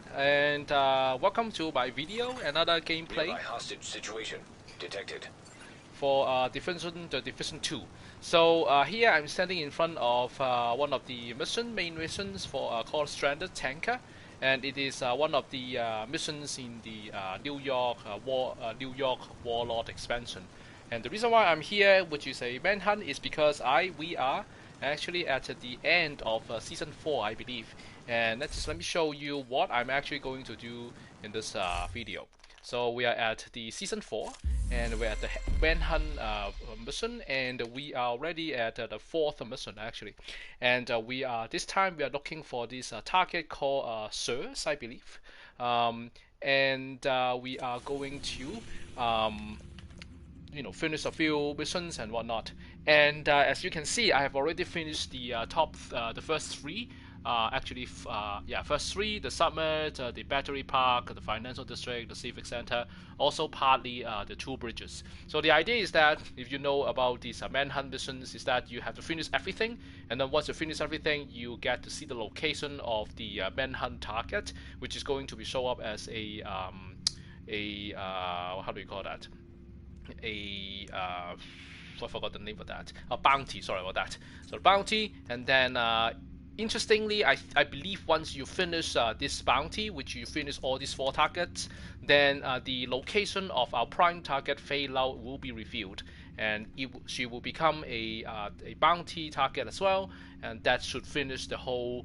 everyone, and welcome to my video, another gameplay. Nearby hostage situation detected. For Division 2. So here I'm standing in front of one of the main missions for called Stranded Tanker, and it is one of the missions in the New York Warlord expansion. And the reason why I'm here, which is a manhunt, is because we are actually at the end of Season 4, I believe. And let me show you what I'm actually going to do in this video. So we are at the Season 4, and we're at the Manhunt mission, and we are already at the 4th mission actually. And this time we are looking for this target called Circe, I believe. And we are going to finish a few missions and whatnot. And as you can see, I have already finished the the first three. First three: the summit, the battery park, the financial district, the civic center, also partly the 2 bridges. So the idea is that if you know about these manhunt missions, is that you have to finish everything, and then once you finish everything, you get to see the location of the manhunt target, which is going to be show up as a how do you call that? I forgot the name of that. A bounty. Sorry about that. So bounty, and then interestingly, I believe once you finish this bounty, which you finish all these 4 targets, then the location of our prime target Fei Lao will be revealed, and she will become a bounty target as well, and that should finish the whole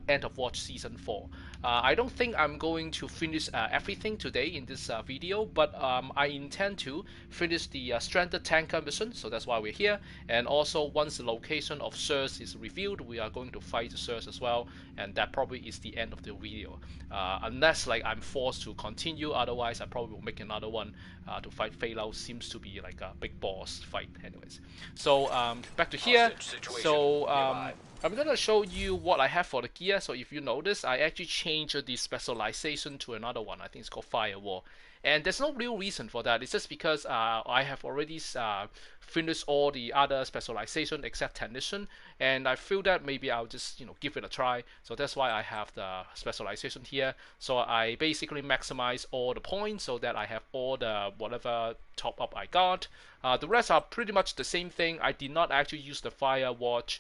End of Watch Season 4. I don't think I'm going to finish everything today in this video, but I intend to finish the Stranded Tanker mission, so that's why we're here. And also, once the location of Circe is revealed, we are going to fight Circe as well, and that probably is the end of the video. Unless I'm forced to continue, otherwise I probably will make another one to fight Fei Lao. Seems to be like a big boss fight anyways. So back to here. So I'm gonna show you what I have for the gear. So if you notice, I actually changed the specialization to another one. I think it's called Firewall. And there's no real reason for that. It's just because I have already finished all the other specialization except Technician, and I feel that maybe I'll just give it a try. So that's why I have the specialization here. So I basically maximize all the points so that I have all the whatever top up I got. The rest are pretty much the same thing. I did not actually use the Firewatch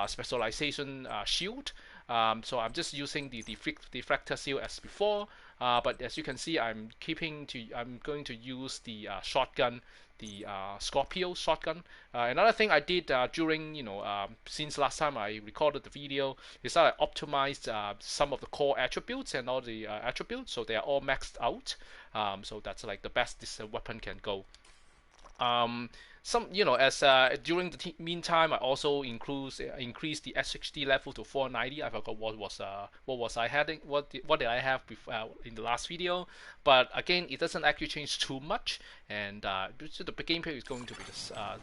specialization shield, so I'm just using the deflector shield as before, but as you can see, I'm going to use the shotgun, the Scorpio shotgun. Another thing I did during since last time I recorded the video is that I optimized some of the core attributes and all the attributes, so they are all maxed out. So that's like the best this weapon can go. During the meantime, I also increased the SHD level to 490. I forgot what did I have before, in the last video, but again, it doesn't actually change too much, and the gameplay is going to be the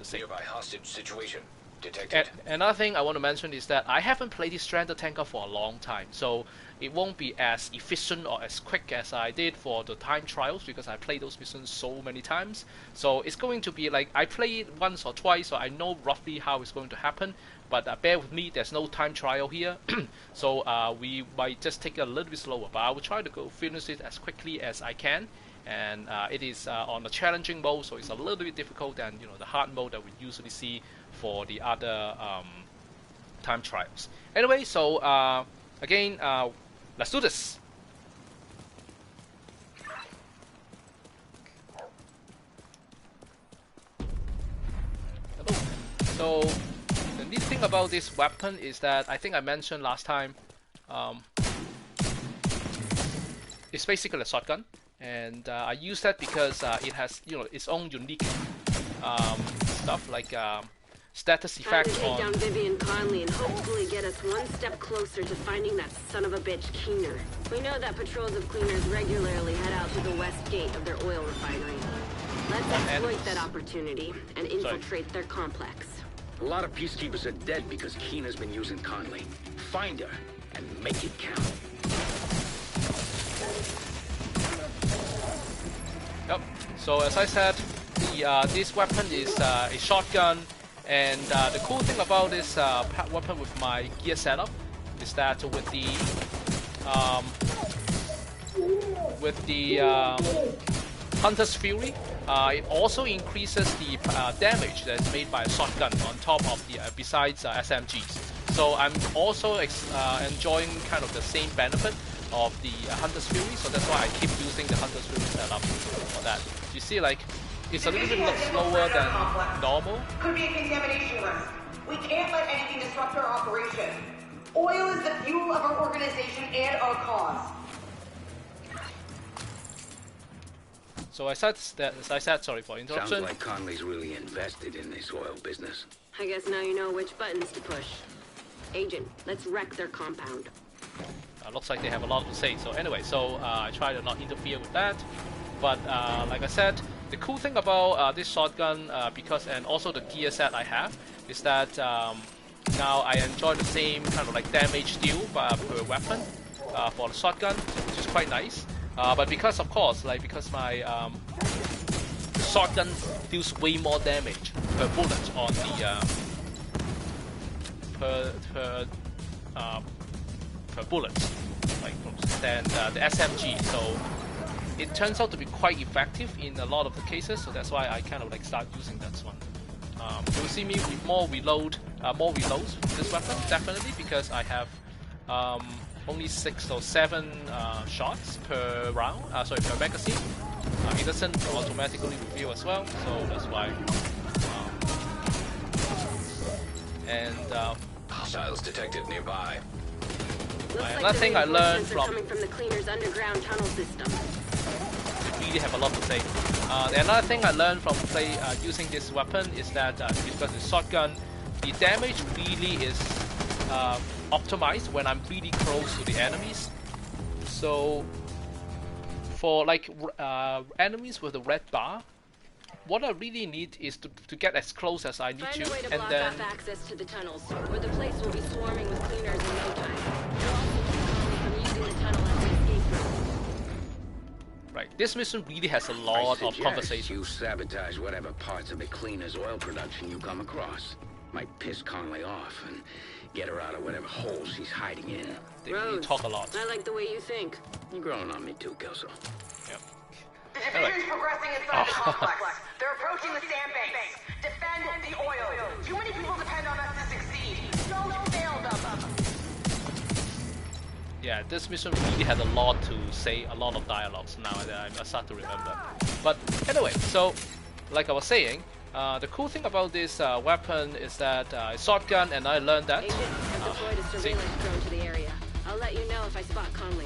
same. Nearby hostage situation detected. Another thing I want to mention is that I haven't played this Stranded Tanker for a long time, so it won't be as efficient or as quick as I did for the time trials, because I played those missions so many times. So it's going to be like I played it once or twice, so I know roughly how it's going to happen. But bear with me, there's no time trial here, so we might just take it a little bit slower. But I will try to go finish it as quickly as I can. And it is on the challenging mode, so it's a little bit difficult than the hard mode that we usually see for the other time trials. Anyway, so again, let's do this. Hello. So the neat thing about this weapon is that I think I mentioned last time, it's basically a shotgun. And I use that because it has its own unique stuff like status effect on. Take down Vivian Conley and hopefully get us one step closer to finding that son of a bitch Keener. We know that patrols of cleaners regularly head out to the west gate of their oil refinery. Let's exploit that opportunity and infiltrate their complex. A lot of peacekeepers are dead because Keener's been using Conley. Find her and make it count. Yep. So as I said, this weapon is a shotgun, and the cool thing about this weapon with my gear setup is that with the with the Hunter's Fury, it also increases the damage that's made by a shotgun on top of the besides SMGs. So I'm also enjoying kind of the same benefit of the Hunter's Fury, so that's why I keep using the Hunter's Fury setup for that. You see, like, it's a little bit slower than normal. Could be a contamination risk. We can't let anything disrupt our operation. Oil is the fuel of our organization and our cause. So I said, sorry for interruption. Sounds like Conley's really invested in this oil business. I guess now you know which buttons to push. Agent, let's wreck their compound. Looks like they have a lot to say. So anyway, I try to not interfere with that. But like I said, the cool thing about this shotgun, and also the gear set I have, is that now I enjoy the same kind of like damage deal per weapon for the shotgun, which is quite nice. But because, of course, because my shotgun deals way more damage per bullet on the per bullet, than the SMG. So it turns out to be quite effective in a lot of the cases. So that's why I kind of like start using that one. You'll see me with more reloads with this weapon, definitely, because I have only 6 or 7 shots per round, per magazine. It doesn't automatically reveal as well, so that's why. Hostiles detected nearby. Another thing I learned coming from the cleaner's underground tunnel system. They really have a lot to say. Another thing I learned from using this weapon is that because it's shotgun, the damage really is optimized when I'm really close to the enemies. So for enemies with a red bar, what I really need is to get as close as I need Find to, a way to and block then off access to the tunnels, where the place will be swarming with cleaners in no time. They'll also keep Conley from using the tunnel as an escape route. right. This mission really has a lot of conversation. You sabotage whatever parts of the cleaner's oil production you come across. Might piss Conley off and get her out of whatever hole she's hiding in. They really talk a lot. I like the way you think. You're growing on me too, Kelso. Yeah. The division's progressing inside the complex. They're approaching the sandbanks. Defend the oil. Too many people depend on us to succeed. Don't fail them. Yeah, this mission really had a lot to say, a lot of dialogues now that I start to remember. But anyway, so like I was saying, the cool thing about this weapon is that it's shotgun, and I learned that. Agent, I've deployed a surveillance drone to the area. I'll let you know if I spot Conley.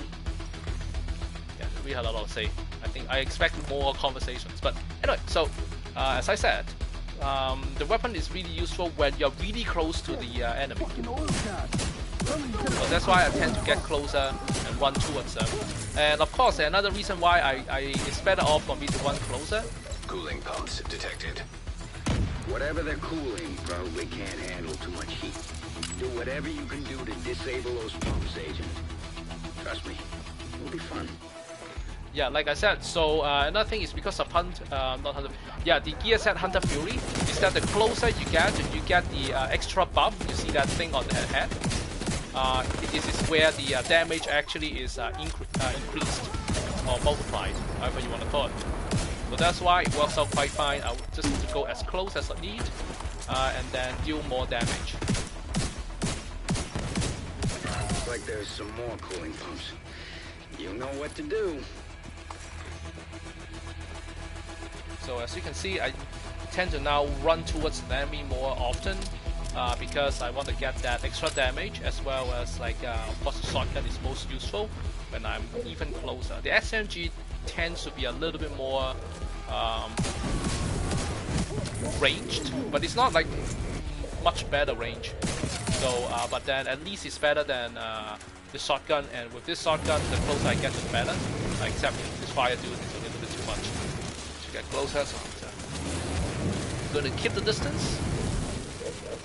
Yeah, we had a lot to say. I think I expect more conversations. But anyway, so as I said, the weapon is really useful when you're really close to the enemy. So that's why I tend to get closer and run towards them. And of course, another reason why it's better off for me to run closer. Cooling pumps detected. Whatever they're cooling probably can't handle too much heat. Do whatever you can do to disable those pumps, Agent. Trust me, it'll be fun. Yeah, like I said, so another thing is because of the gear set Hunter Fury, is that the closer you get the extra buff. You see that thing on the head? This is where the damage actually is increased or multiplied, however you want to call it. So that's why it works out quite fine. I just need to go as close as I need, and then deal more damage. Looks like there's some more cooling pumps. You know what to do. So as you can see, I tend to now run towards the enemy more often because I want to get that extra damage, as well as of course the shotgun is most useful when I'm even closer. The SMG tends to be a little bit more ranged, but it's not like much better range. So, but then at least it's better than the shotgun, and with this shotgun, the closer I get, the better. Except this fire dude is a little bit too much to get closer, so I'm going to keep the distance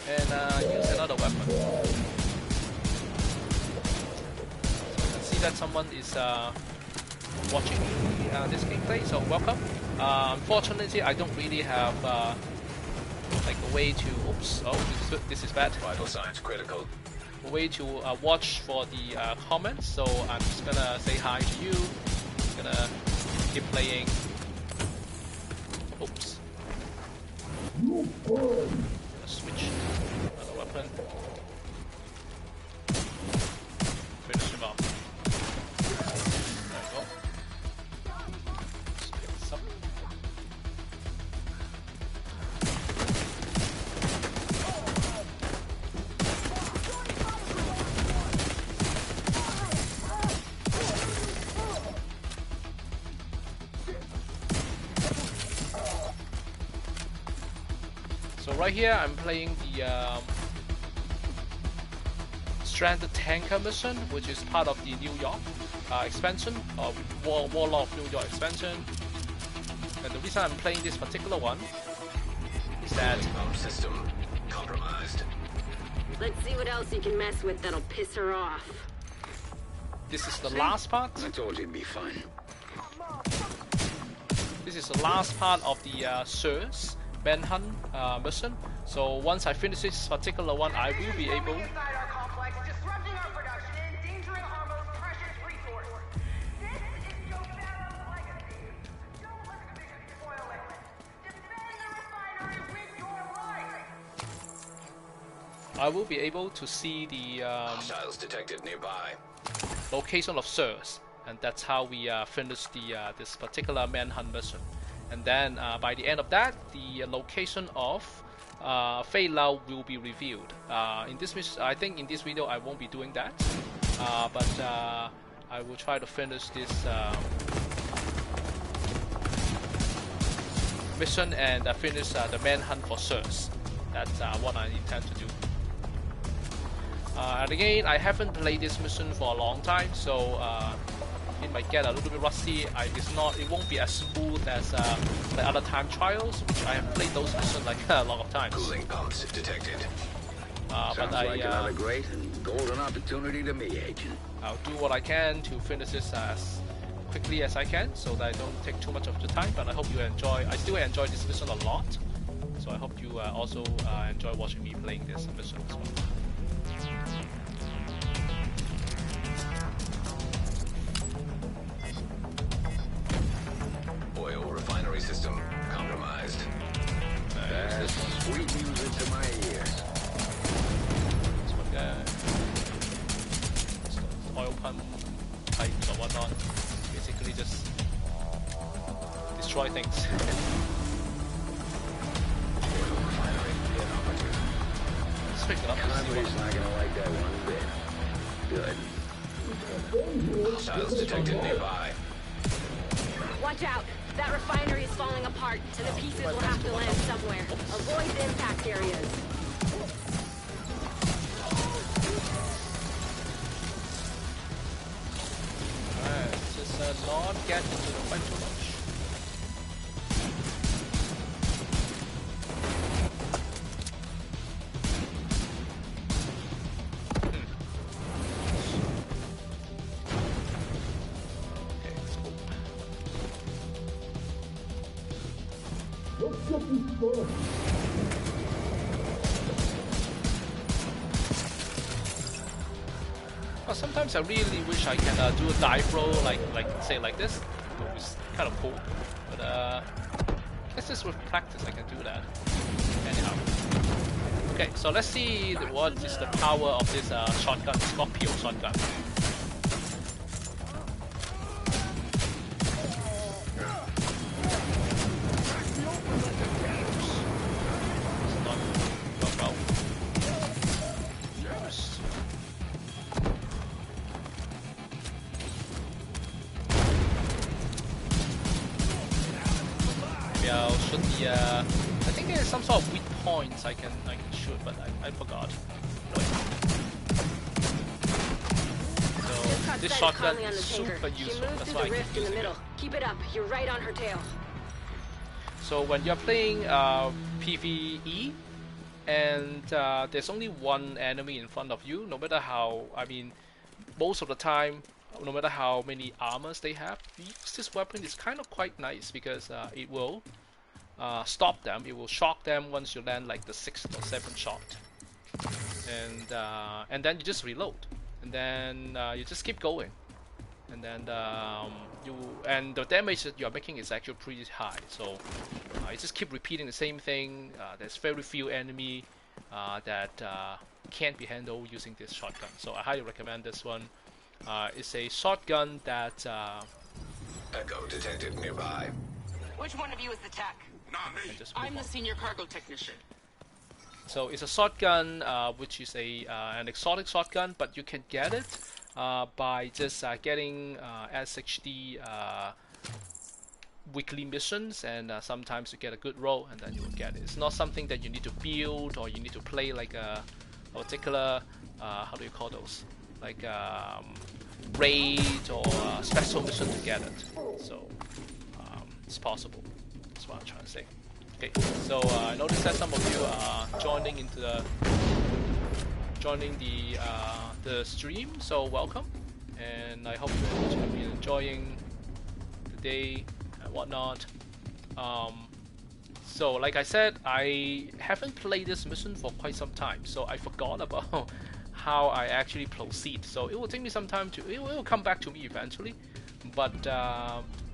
and use another weapon. So you can see that someone is watching this gameplay, so welcome. Unfortunately, I don't really have a way to. Oops! Oh, this is bad. Vital signs critical. A way to watch for the comments, so I'm just gonna say hi to you. gonna keep playing. Oops. Switch another weapon. Finish him off. There we go. Let's pick this up. So right here I'm playing the Stranded Tanker mission, which is part of the New York expansion, Warlord of New York expansion. And the reason I'm playing this particular one is that Pump system compromised. Let's see what else you can mess with that'll piss her off. this is the last part. I told you it'd be fun. This is the last part of the Circe Manhunt mission. So once I finish this particular one, I will be able. Inside our complex, disrupting our production and endangering our most precious resource. This is your family's legacy. Don't let the vision spoil it. Defend the refinery with your life. I will be able to see the Hostiles detected nearby. location of Circe, and that's how we finish the this particular manhunt mission. And then by the end of that, the location of Fei Lao will be revealed. In this mission, I think in this video I won't be doing that, but I will try to finish this mission and finish the manhunt for Circe. That's what I intend to do. And again, I haven't played this mission for a long time, so it might get a little bit rusty. It won't be as smooth as the other time trials, which I have played those missions like a lot of times. Cooling pumps detected. Sounds But like another great and golden opportunity to me, Agent. I'll do what I can to finish this as quickly as I can, so that I don't take too much of your time. But I hope you enjoy. I still enjoy this mission a lot, so I hope you also enjoy watching me playing this mission as well. Oil refinery system compromised. That's sweet music to my ears. This one guy. Oil pump pipes or whatnot. Basically just destroy things. Oil refinery inoperative. Let's pick it up. Conway's not gonna like that one bit. Good. Hostiles detected nearby. Watch out! That refinery is falling apart, and the pieces will have to land somewhere. Avoid the impact areas. Alright, just not get into the fight too much. Okay, let's go. Well, sometimes I really wish I can do a dive roll like say like this. It's kind of cool, but I guess just with practice I can do that. Anyhow, okay. So let's see what is the power of this shotgun, Scorpio shotgun. I'll shoot the I think there's some sort of weak points I can shoot, but I forgot. So this shotgun is super useful. That's why I keep using it. Keep it up. You're right on her tail. So when you're playing PvE and there's only one enemy in front of you, no matter how, most of the time, no matter how many armors they have, use this weapon is kind of quite nice because it will stop them, it will shock them once you land like the 6th or 7th shot. And then you just reload. And then you just keep going. and then the damage that you are making is actually pretty high. So you just keep repeating the same thing. There's very few enemy that can't be handled using this shotgun. So I highly recommend this one. It's a shotgun that Echo detected nearby. Which one of you is the tech? Not me. I'm the senior cargo technician. So it's a shotgun, which is an exotic shotgun, but you can get it by just getting SHD weekly missions, and sometimes you get a good roll, and then you will get it. It's not something that you need to build or you need to play like a particular, how do you call those? Like raid or special mission to get it. So it's possible. That's what I'm trying to say. Okay, so I noticed that some of you are joining the stream, so welcome, and I hope you have been enjoying the day and whatnot. So like I said, I haven't played this mission for quite some time, so I forgot about how I actually proceed. So it will take me some time it will come back to me eventually, but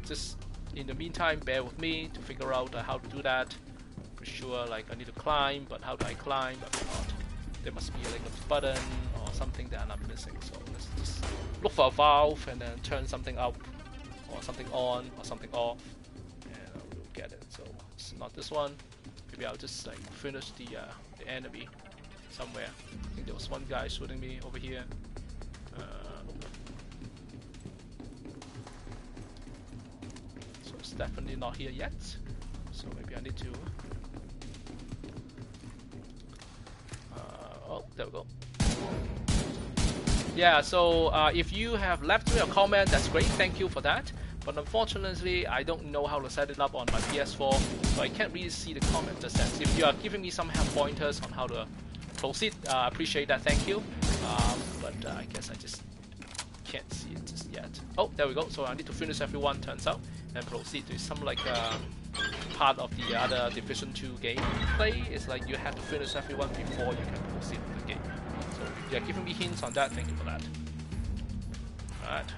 just in the meantime, bear with me to figure out how to do that. For sure, like I need to climb, but how do I climb? I forgot. There must be like a button or something that I'm missing. So let's just look for a valve and then turn something up, or something on, or something off, and we'll get it. So it's not this one. Maybe I'll just like finish the enemy somewhere. I think there was one guy shooting me over here. So it's definitely not here yet. So maybe I need to. Oh, there we go. Yeah, so if you have left me a comment, that's great. Thank you for that. But unfortunately, I don't know how to set it up on my PS4, so I can't really see the comment just then. If you are giving me some pointers on how to proceed, I appreciate that. Thank you. But I guess I just can't see it just yet. Oh, there we go. So I need to finish everyone, turns out, and proceed. There's some like part of the other Division 2 gameplay. It's like you have to finish everyone before you can proceed with the game. So if you're giving me hints on that, thank you for that. Alright.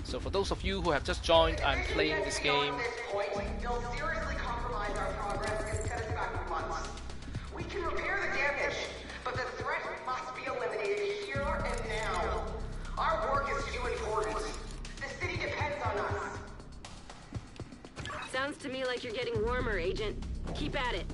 So for those of you who have just joined, I'm playing this game. You'll seriously compromise our progress and set us back months. We can repair the damage, but the threat must be eliminated here and now. Our work is too important. The city depends on us. Sounds to me like you're getting warmer, Agent. Keep at it.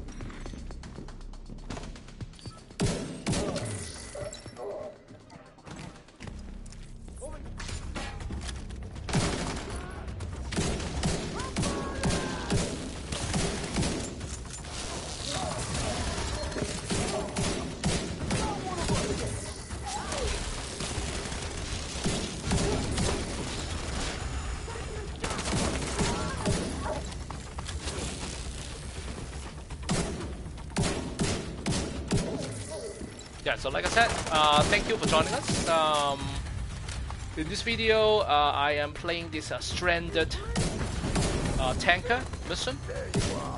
Yeah, so like I said, thank you for joining us. In this video, I am playing this stranded tanker mission,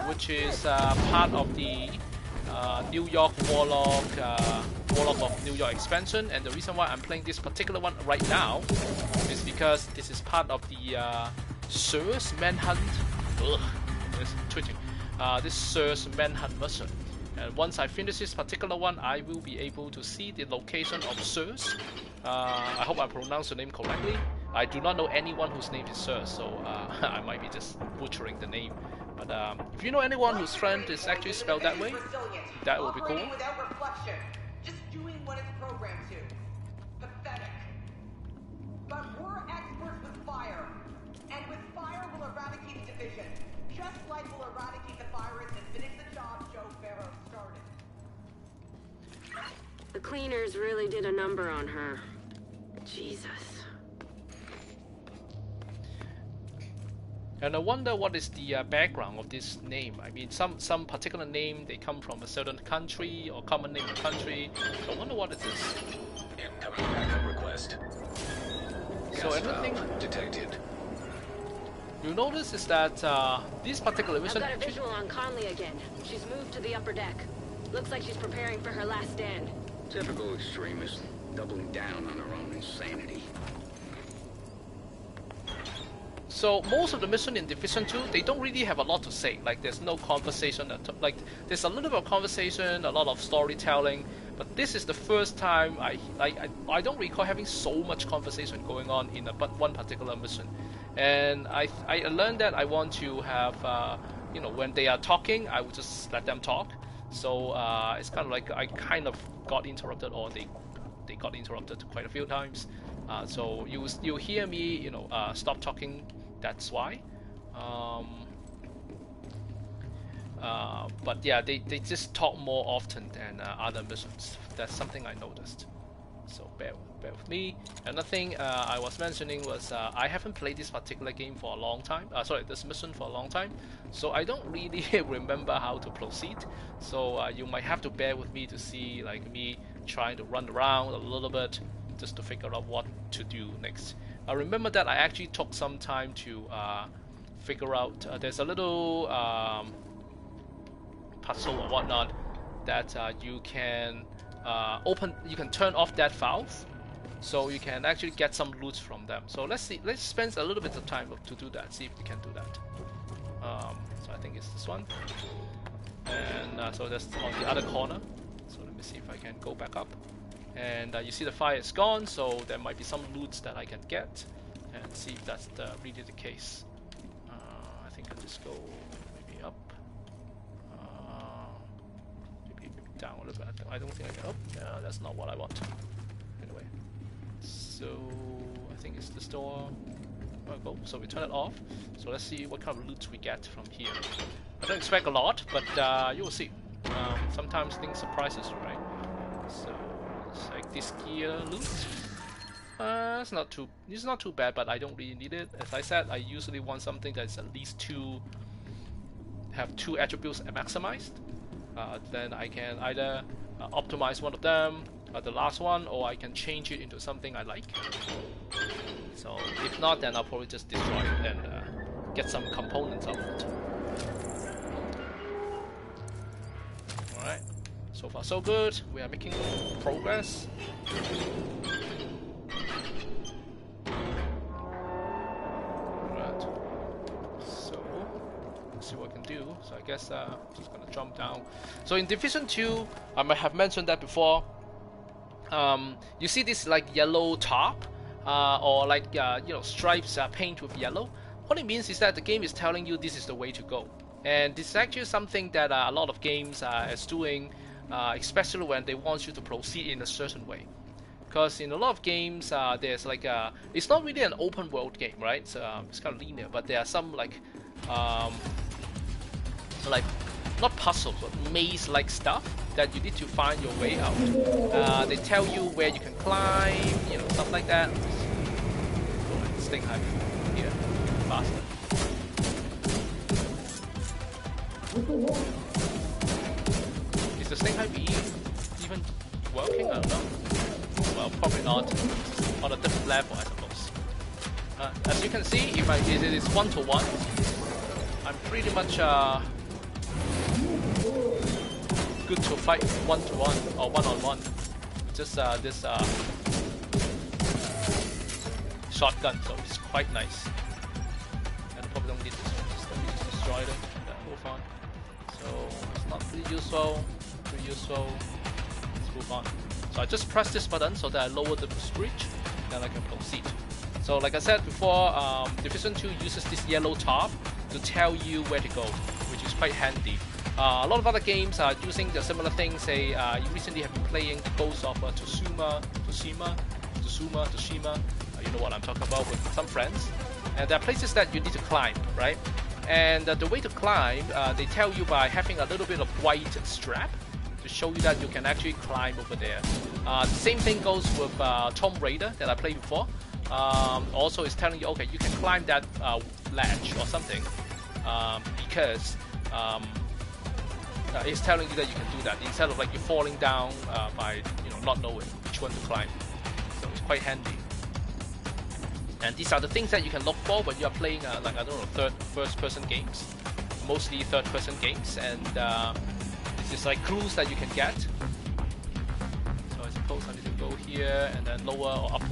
which is part of the New York Warlord of New York expansion. And the reason why I'm playing this particular one right now is because this is part of the Circe Manhunt. Ugh, it's twitching. This Circe Manhunt mission. And once I finish this particular one, I will be able to see the location of Circe. I hope I pronounced the name correctly. I do not know anyone whose name is Circe, so I might be just butchering the name. But if you know anyone whose friend is actually spelled that way, that would be cool. Operating without reflection, just doing what it's programmed to. Pathetic. But we're experts with fire, and with fire we'll eradicate the division, just like we'll eradicate the virus and finish the job Joe Farrow started. The cleaners really did a number on her. Jesus. And I wonder what is the background of this name. I mean, some particular name, they come from a certain country or common name of country. So I wonder what it is. Incoming backup request. So Gas anything valve detected. you notice is that this particular I've mission. got a visual on Conley again. She's moved to the upper deck. Looks like she's preparing for her last stand. Typical extremist. doubling down on her own insanity. So most of the mission in Division 2, they don't really have a lot to say. Like there's no conversation. Like there's a little bit of conversation, a lot of storytelling. But this is the first time I don't recall having so much conversation going on in one particular mission. And I learned that I want to have you know, when they are talking, I would just let them talk. So it's kind of like I kind of got interrupted, or they got interrupted quite a few times. So you hear me, you know, stop talking. That's why. But yeah, they just talk more often than other missions. That's something I noticed. So bear with me. Another thing I was mentioning was I haven't played this particular game for a long time. Sorry, this mission for a long time. So I don't really remember how to proceed. So you might have to bear with me to see like me trying to run around a little bit just to figure out what to do next. I remember that I actually took some time to figure out. There's a little puzzle or whatnot that you can you can turn off that valve, so you can actually get some loot from them. So let's see. Let's spend a little bit of time to do that. See if we can do that. So I think it's this one, and so that's on the other corner. So let me see if I can go back up. And you see the fire is gone, so there might be some loots that I can get, and see if that's really the case. I think I'll just go maybe up, maybe down a little bit. I don't think I can up. Yeah, that's not what I want. Anyway, so I think it's this door. Go. So we turn it off. So let's see what kind of loot we get from here. I don't expect a lot, but you will see. Sometimes things surprise us, right? So. Like this gear loot. It's not too bad, but I don't really need it. As I said, I usually want something that's at least have two attributes maximized. Then I can either optimize one of them, the last one, or I can change it into something I like. So if not, then I'll probably just destroy it and get some components out of it. Alright. So far so good, we are making progress. Right. So let's see what I can do. So I guess just gonna jump down. So in Division 2, I might have mentioned that before. You see this like yellow top, or like you know, stripes paint with yellow. What it means is that the game is telling you this is the way to go. And this is actually something that a lot of games is doing. Especially when they want you to proceed in a certain way, because in a lot of games there's like it's not really an open world game, right? It's kind of linear, but there are some like not puzzles but maze like stuff that you need to find your way out. They tell you where you can climb, you know, stuff like that. Stay high here faster. Is the snake hype even working? I don't know. Well, probably not. On a different level, I suppose. As you can see, if it is 1-to-1, I'm pretty much good to fight 1-to-1 or 1-on-1. Just this shotgun, so it's quite nice. And probably don't need this one. Just destroy it. Move on. So it's not pretty useful. Let's move on. So I just press this button so that I lower the bridge, then I can proceed. So like I said before, Division 2 uses this yellow top to tell you where to go, which is quite handy. A lot of other games are using the similar thing. Say you recently have been playing the Ghost of Tsushima. You know what I'm talking about, with some friends. And there are places that you need to climb, right? And the way to climb, they tell you by having a little bit of white strap to show you that you can actually climb over there. The same thing goes with Tomb Raider that I played before. Also, it's telling you, okay, you can climb that ledge or something, because it's telling you that you can do that instead of like you falling down by not knowing which one to climb. So it's quite handy. And these are the things that you can look for when you are playing like, I don't know, first-person games, mostly third-person games, and it's just like clues that you can get. So I suppose I need to go here and then lower or up,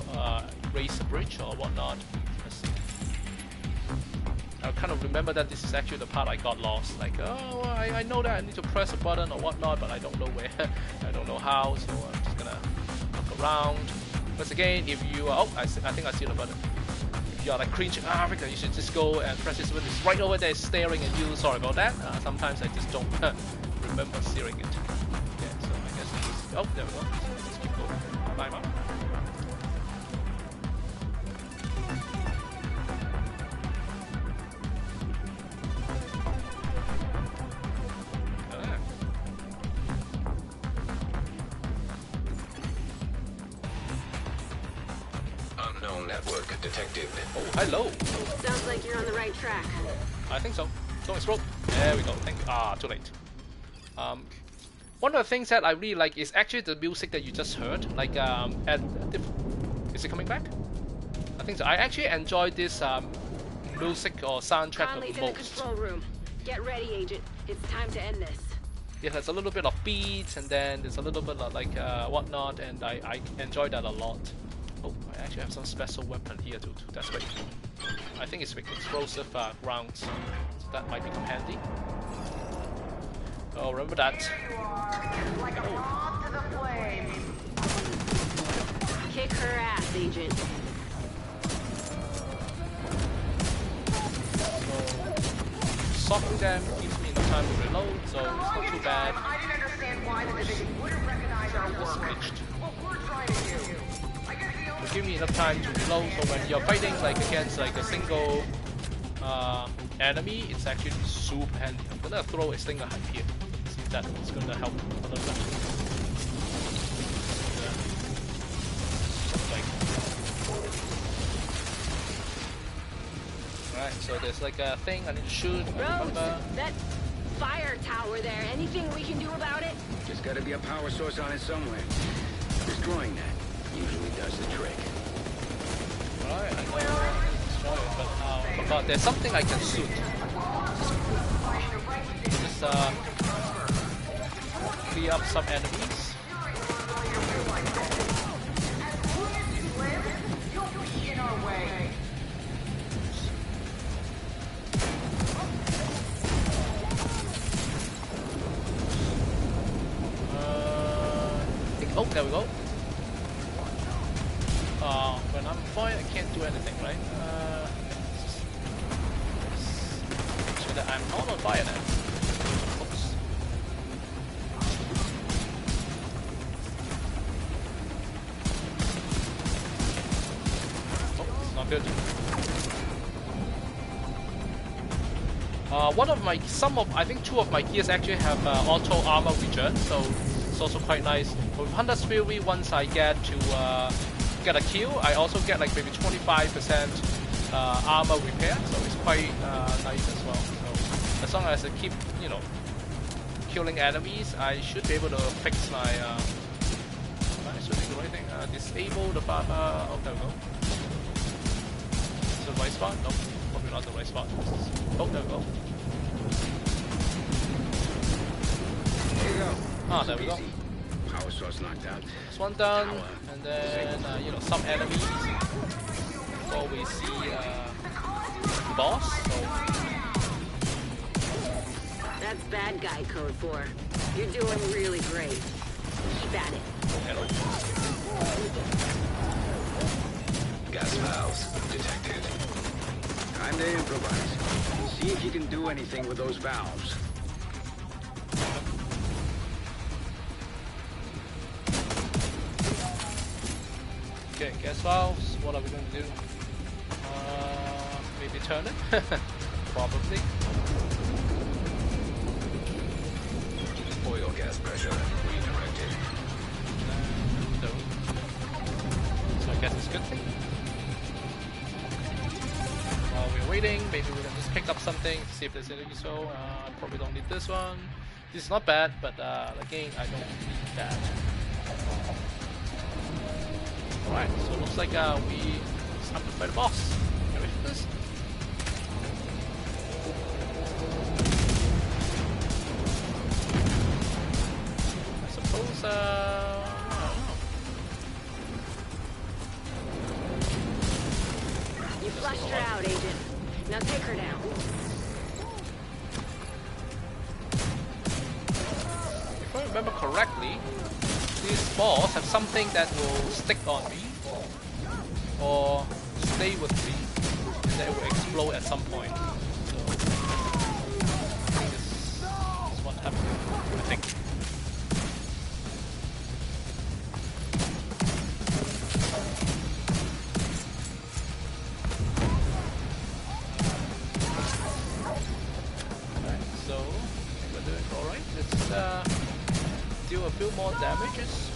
raise the bridge or whatnot. Let's see. I kind of remember that this is actually the part I got lost. Like, oh, I know that I need to press a button or whatnot, but I don't know where. I don't know how, so I'm just gonna look around. Once again, if you are, I think I see the button. If you are like cringing, Africa, you should just go and press this button. It's right over there, staring at you. Sorry about that. Sometimes I just don't remember steering it. Okay, so I guess it's, oh, there we go. Let's keep going. Bye, Mom. Network detected. Oh, hello. Sounds like you're on the right track. I think so. Don't explode. There we go. Thank you. Ah, too late. One of the things that I really like is actually the music that you just heard. Like, is it coming back? I think so. I actually enjoy this music or soundtrack Conley's the in the most. control room. Get ready, Agent. It's time to end this. Yeah, there's a little bit of beats and then there's a little bit of like whatnot, and I enjoy that a lot. Oh, I actually have some special weapon here, dude. That's great. I think it's with explosive rounds, so that might become handy. Oh, remember that. Like a moth to the flame. Kick her ass, Agent. So, socking them gives me enough time to reload, so it's not too bad. I didn't understand why the division wouldn't recognize our Just work. glitched. What we're trying to do. I guess the only Will give me enough time to reload, so when you're fighting like against like a single enemy, it's actually super handy. I'm gonna throw a stinger hype here. See if that's gonna help a little bit. Alright, so there's like a thing I need to shoot. Rhodes, that fire tower there, anything we can do about it? Just gotta be a power source on it somewhere. Destroying that usually does the trick. Alright, I know destroy it, but there's something I can shoot. Just clear up some enemies. Oh, there we go. When I'm fine, I can't do anything, right? Make sure that I'm not on fire then. Oops. Oh, it's not good. I think two of my gears actually have auto armor regen, so it's also quite nice. With Hunter's Fury, once I get to get a kill, I also get like maybe 25% armor repair, so it's quite nice as well. So as long as I keep, you know, killing enemies, I should be able to fix my. I should do the right thing. Disable the bar. Oh, there we go. Is it the right spot? Nope, probably not the right spot. Oh, there we go. There you go. Ah, there we go. Power source knocked out. This one done, and then you know, some enemies before we see the boss. So That's bad guy code 4. You're doing really great. Keep at it. hello. Gas valves detected. Time to improvise. See if you can do anything with those valves. Okay, gas valves. What are we going to do? Maybe turn it? Probably. Oil gas pressure redirected. No. So I guess it's a good thing. While we're waiting, maybe we can just pick up something, see if there's anything useful. I probably don't need this one. This is not bad, but again, I don't need that. Alright, so it looks like it's time to fight the boss. Can we do this? I suppose, I don't know. Flushed her out, Agent. Now take her down. If I remember correctly, these balls have something that will stick on me or stay with me, and then it will explode at some point. So I think this is what happened. I think. Alright, so I think we're doing alright. Let's do a few more damages.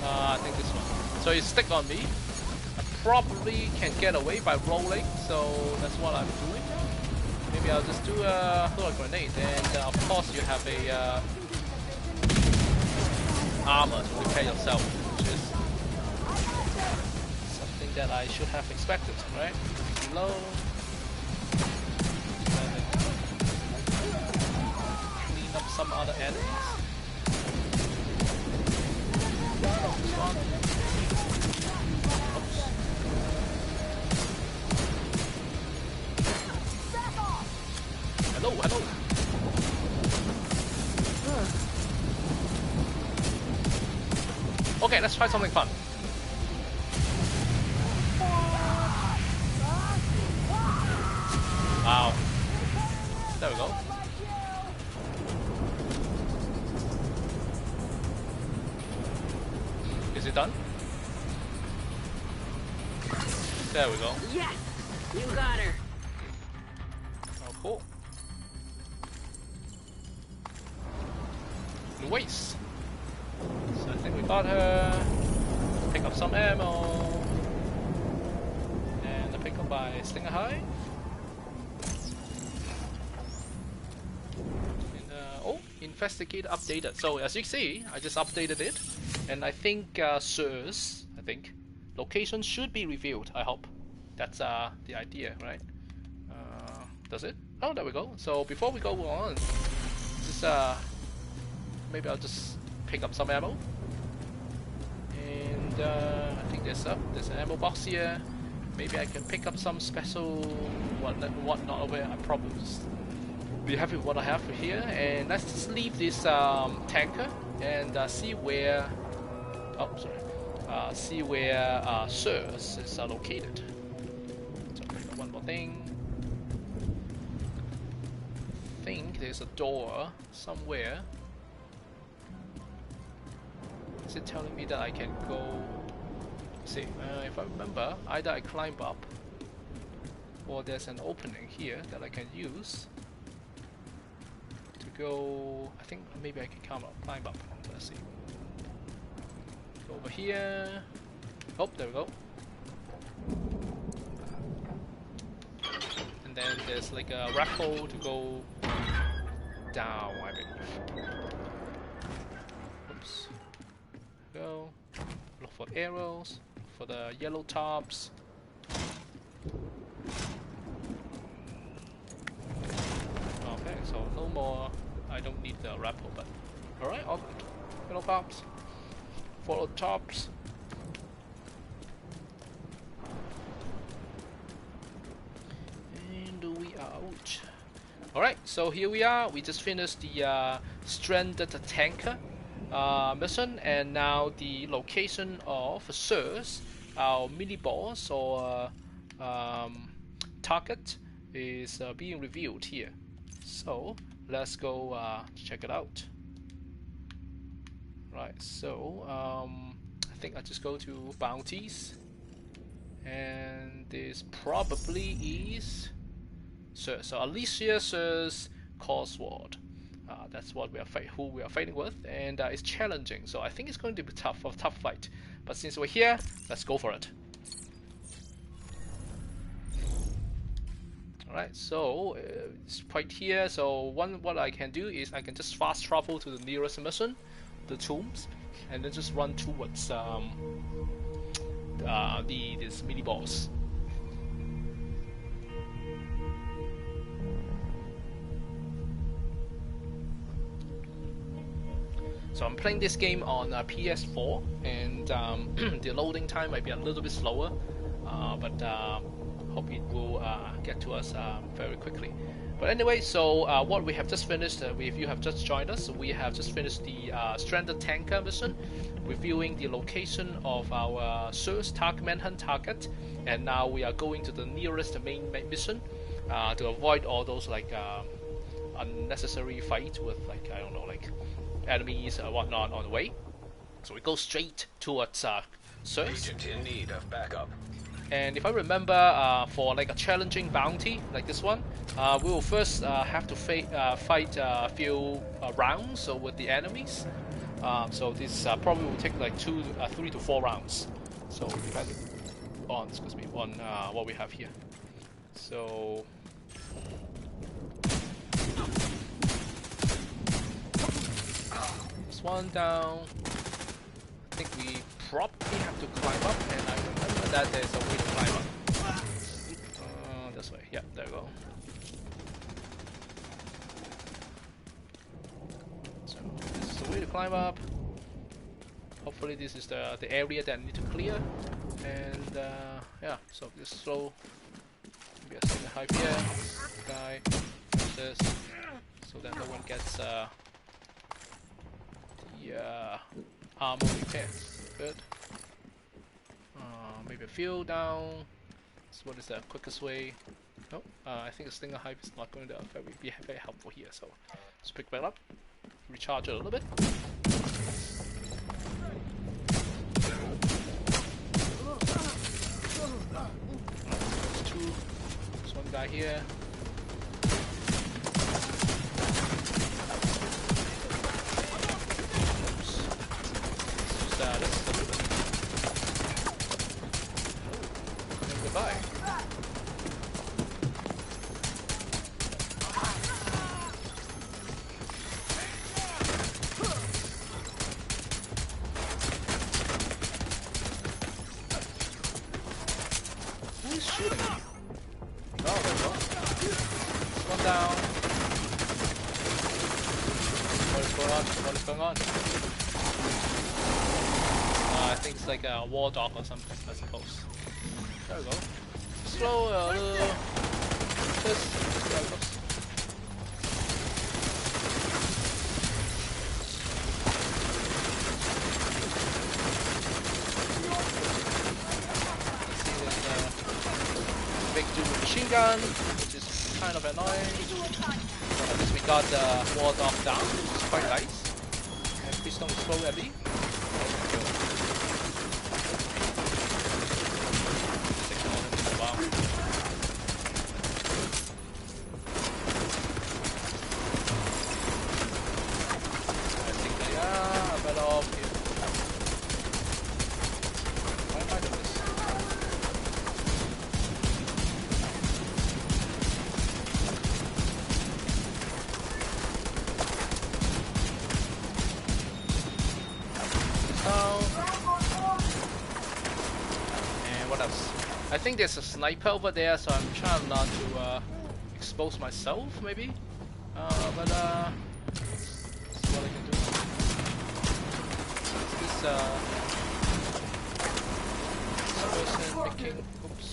I think this one. So you stick on me. I probably can get away by rolling, so that's what I'm doing. Maybe I'll just do throw a grenade, and of course you have a armor to repair yourself, which is something that I should have expected, right? Low. Clean up some other enemies. This one. Oops. Hello, hello. Okay, let's try something fun. Wow. There we go. Is it done? There we go. Yes! You got her. Oh, cool. Waste. So I think we got her. Pick up some ammo. And a pick up by Stinger High. And, oh, investigate updated. So as you see, I just updated it. And I think Circe, location should be revealed, I hope. That's the idea, right? Does it? Oh, there we go. So before we go on, just maybe I'll just pick up some ammo. And I think there's an ammo box here. Maybe I can pick up some special whatnot over here. I probably just be happy with what I have here. And let's just leave this tanker and see where. Oh, sorry. See where Circe is located. So pick up one more thing. I think there's a door somewhere. Is it telling me that I can go? Let's see, if I remember, either I climb up, or there's an opening here that I can use to go. I think maybe I can climb up. Let's see. Go over here. Oh, there we go. And then there's like a raffle to go down, I believe. Oops. Go. Look for arrows, for the yellow tops. Okay, so no more. I don't need the raffle, but alright, all good. Yellow tops. Follow tops. And we are out. Alright, so here we are. We just finished the stranded tanker mission, and now the location of Circe, our mini boss or target, is being revealed here. So let's go check it out. Right, so I think I just go to bounties, and this probably is Circe. So Alicia, Circe, Cosworth. That's what who we are fighting with, and it's challenging. So I think it's going to be a tough fight. But since we're here, let's go for it. Alright, so it's right here. So what I can do is I can just fast travel to the nearest mission, the tombs, and then just run towards this mini boss. So I'm playing this game on PS4, and the loading time might be a little bit slower, but hope it will get to us very quickly. But anyway, so what we have just finished, if you have just joined us, we have just finished the Stranded Tanker mission, reviewing the location of our Circe Manhunt target, and now we are going to the nearest main mission to avoid all those like unnecessary fights with like, I don't know, like enemies or whatnot on the way. So we go straight towards Circe. Agent in need of backup. And if I remember, for like a challenging bounty like this one, we will first have to fight a few rounds with the enemies. So this probably will take like 3 to 4 rounds. So depending on, what we have here. So this one down. I think we probably have to climb up, and I remember that there's a way to climb up. This way. Yeah, there we go. So this is the way to climb up. Hopefully this is the area that I need to clear. And yeah, so this slow. Maybe a second hive here. Guy. This. So that no one gets the armor repair. Good. Maybe a few down. So what is the quickest way? No, I think a stinger hive is not going to be very helpful here. So let's pick that up, recharge it a little bit. There's two. There's one guy here. Goodbye. Who's shooting me? Oh, there we go. One down. What is going on? What is going on? I think it's like a Warlord or something, I suppose. There we go. Slow a little. Just there it goes. See this big dude with machine gun, which is kind of annoying. So at least we got the Warlord down, which is quite nice. And please don't slow heavy. I think there's a sniper over there, so I'm trying not to expose myself, maybe. But see what I can do. This person making. Oops.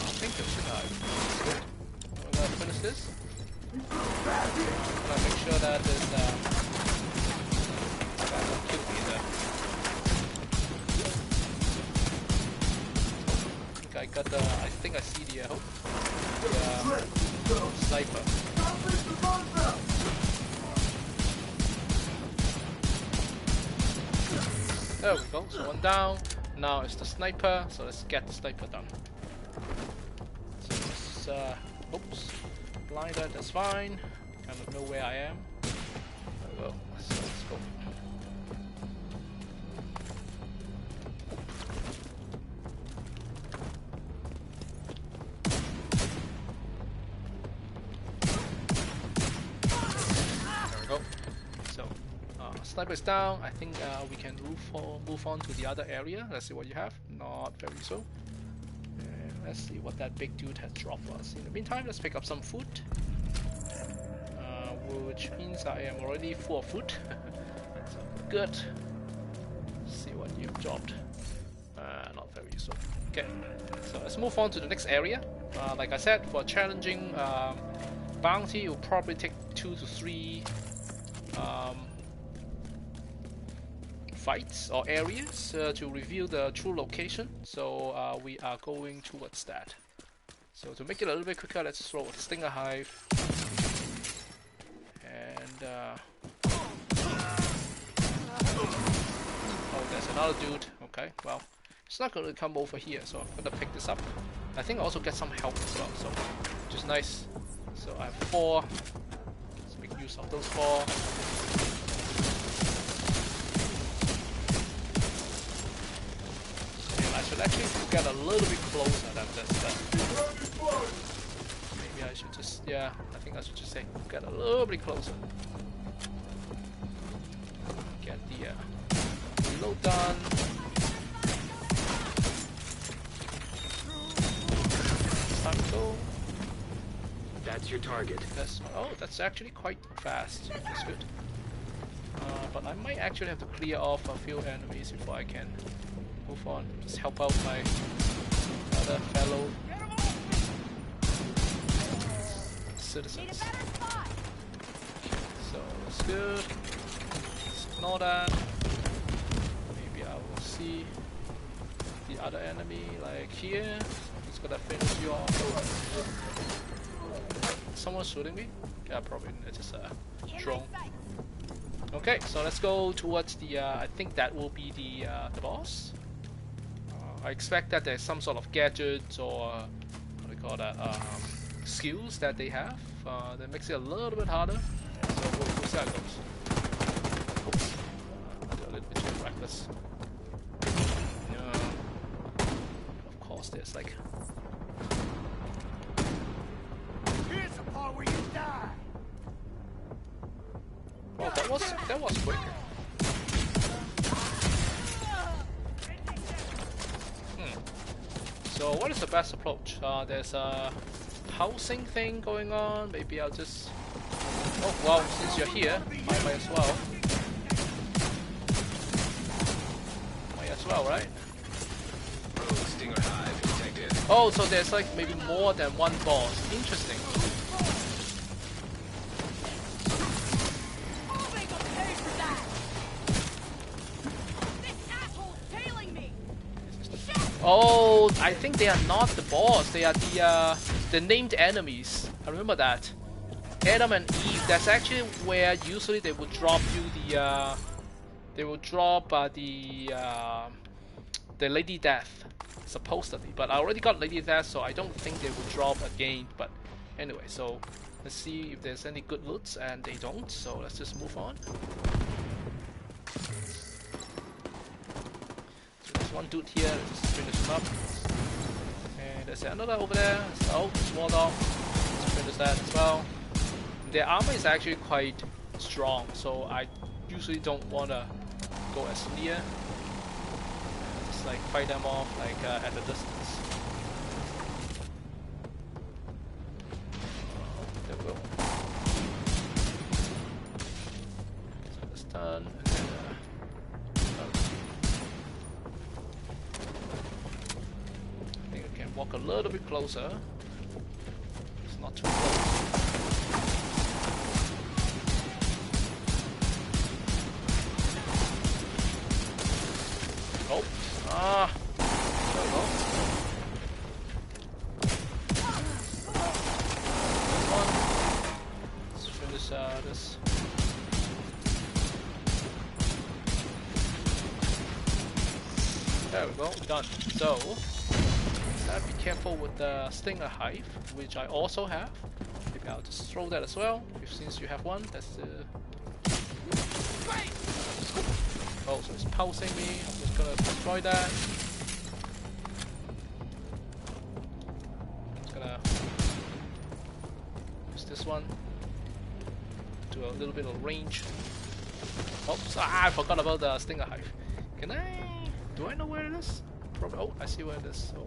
I think that's good. We're gonna finish this. I'm gonna make sure that there's guy don't kill me there. I got the. I think I see the sniper. There we go. So one down. Now it's the sniper. So let's get the sniper done. So let's, oops, blinded. That's fine. Kind of know where I am. There we go. So let's go. Sniper's down. I think we can move on to the other area. Let's see what you have. Not very so. And let's see what that big dude has dropped for us. In the meantime, let's pick up some food. which means I am already full of food. So good. Let's see what you've dropped. Not very useful. Okay, so let's move on to the next area. Like I said, for a challenging bounty, it will probably take 2 to 3 fights or areas to reveal the true location. So we are going towards that. So to make it a little bit quicker, let's throw a stinger hive. And oh, there's another dude. Okay, well, it's not going to come over here, so I'm going to pick this up. I think I also get some help as well, so which is nice. So I have 4. Let's make use of those 4. I should actually get a little bit closer than this. Maybe I should just, yeah, I think I should just say get a little bit closer. Get the reload done. Time to go. That's your target. That's actually quite fast. That's good. But I might actually have to clear off a few enemies before I can move on. Just help out my other fellow citizens. So that's good. Let's ignore that. Maybe I will see the other enemy like here. He's gonna finish you off. Someone shooting me? Yeah, probably it's just a drone. Okay, so let's go towards the. I think that will be the boss. I expect that there's some sort of gadgets or what do you call that? Skills that they have that makes it a little bit harder. So we'll see how it goes. Oops, a little bit too reckless. Of course, there's like. Here's the part where you die. Well, that was quick. So what is the best approach? There's a housing thing going on. Maybe I'll just. Oh well, since you're here, I might as well. Might as well, right? Stinger hive detected. Oh, so there's like maybe more than one boss. Interesting. Oh, I think they are not the boss. They are the named enemies. I remember that. Adam and Eve. That's actually where usually they would drop you the. They will drop the Lady Death, supposedly. But I already got Lady Death, so I don't think they will drop again. But anyway, so let's see if there's any good loots, and they don't. So let's just move on. One dude here, let's just finish him up. And there's another over there. So, Warlord. Let's finish that as well. Their armor is actually quite strong, so I usually don't want to go as near. Just like fight them off like at a distance. There we go. So that's done. Walk a little bit closer. It's not too close. Oh, there we go. One. Let's finish this. There we go, done. So. Be careful with the stinger hive, which I also have. Maybe I'll just throw that as well. Since you have one, that's the. Oh, so it's pulsing me. I'm just gonna destroy that. I'm just gonna use this one. Do a little bit of range. Oops! I forgot about the stinger hive. Can I? Do I know where it is? Probably. Oh, I see where it is. So.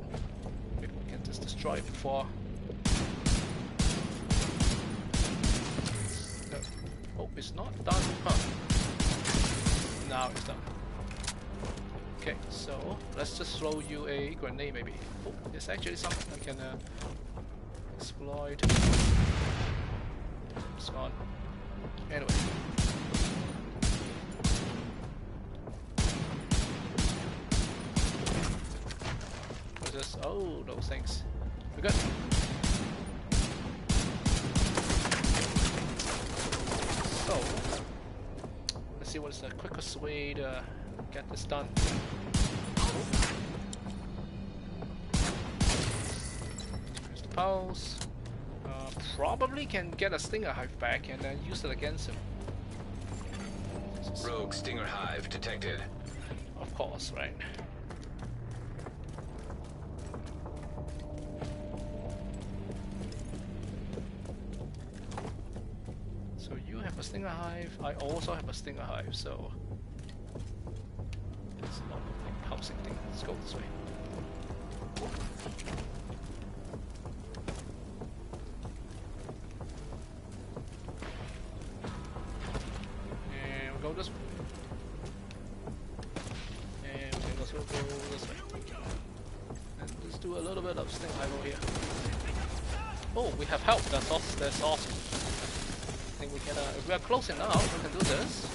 Just destroy it before. Oh, it's not done. Huh. Now it's done. Okay, so let's just throw you a grenade maybe. Oh, there's actually something I can exploit. It's gone. Anyway. What's this? Oh, those things. We're good. So, let's see what's the quickest way to get this done. Here's the pulse. Probably can get a Stinger Hive back and then use it against him. Rogue Stinger Hive detected. Of course, right? So you have a Stinger Hive, I also have a Stinger Hive, so it's not a pulsing thing. Let's go this way. And we go this way. And we can also go this way. And let's do a little bit of Stinger Hive over here. Oh, we have help. That's awesome. That's awesome. I think we can, if we are close enough, we can do this.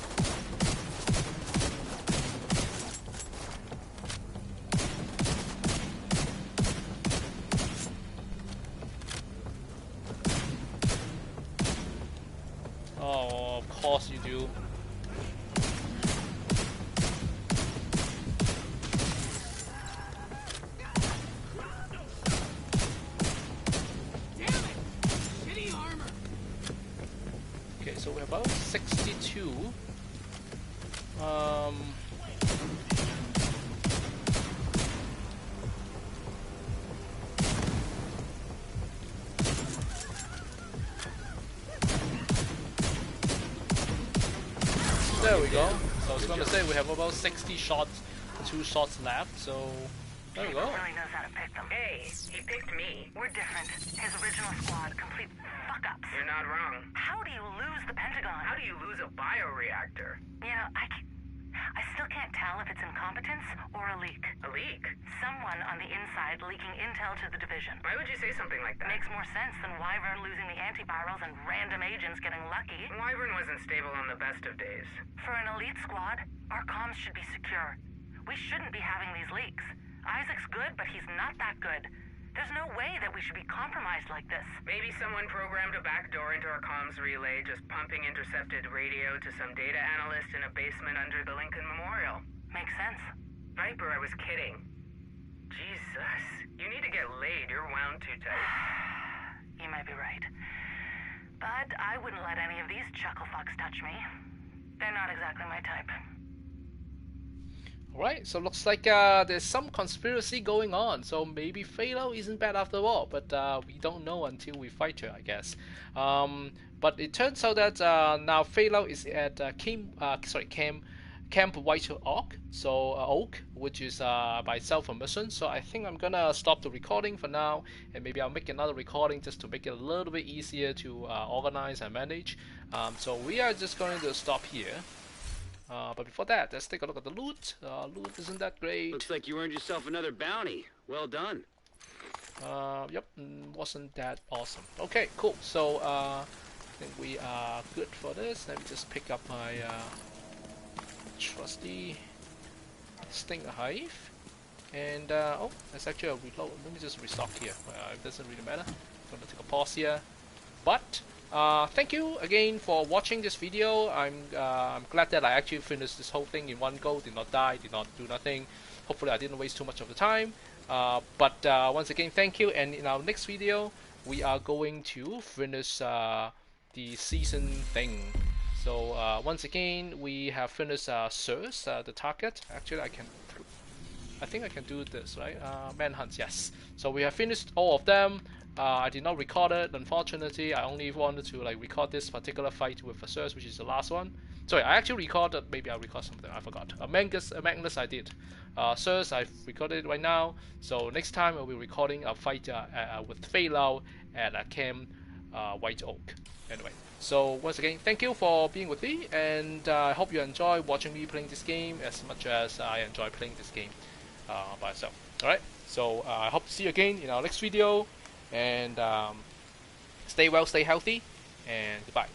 Oh, of course you do. Okay, so we're about 62. There we go. So I was gonna say we have about 60 shots, 2 shots left, so there we go. Really knows how to pick them. Hey, he picked me. We're different. His original squad, complete fuck-ups. You're not wrong. How do you lose the Pentagon? How do you lose a bioreactor? You know, I still can't tell if it's incompetence or a leak. A leak? Someone on the inside leaking intel to the division. Why would you say something like that? Makes more sense than Wyvern losing the antivirals and random agents getting lucky. Wyvern wasn't stable on the best of days. For an elite squad, our comms should be secure. We shouldn't be having these leaks. Isaac's good, but he's not that good. There's no way that we should be compromised like this. Maybe someone programmed a backdoor into our comms relay, just pumping intercepted radio to some data analyst in a basement under the Lincoln Memorial. Makes sense. Viper, I was kidding. Jesus. You need to get laid. You're wound too tight. You might be right. But I wouldn't let any of these chucklefucks touch me. They're not exactly my type. Alright, so looks like there's some conspiracy going on, so maybe Phalo isn't bad after all, but we don't know until we fight her, I guess. But it turns out that now Phalo is at Camp White Oak, which is by itself a mission, so I think I'm gonna stop the recording for now, and maybe I'll make another recording just to make it a little bit easier to organize and manage. So we are just going to stop here. But before that, let's take a look at the loot. Loot isn't that great. Looks like you earned yourself another bounty. Well done. Yep, wasn't that awesome. Okay, cool. So, I think we are good for this. Let me just pick up my trusty Stinger Hive. And, oh, that's actually a reload. Let me just restock here. It doesn't really matter. I'm gonna take a pause here. But, thank you again for watching this video. I'm glad that I actually finished this whole thing in one go, did not die, did not do nothing. Hopefully I didn't waste too much of the time. But once again, thank you, and in our next video, we are going to finish the season thing. So once again, we have finished Circe, the target. Actually, I think I can do this, right? Manhunt, yes. So we have finished all of them. I did not record it, unfortunately. I only wanted to record this particular fight with Circe, which is the last one. Sorry, I actually recorded, maybe I recorded something, I forgot. Magnus I did. Circe, I've recorded it right now. So next time we'll be recording a fight with Phalo at Camp white oak. Anyway, so once again, thank you for being with me, and I hope you enjoy watching me playing this game as much as I enjoy playing this game by myself. Alright, so I hope to see you again in our next video, and stay well, stay healthy, and goodbye.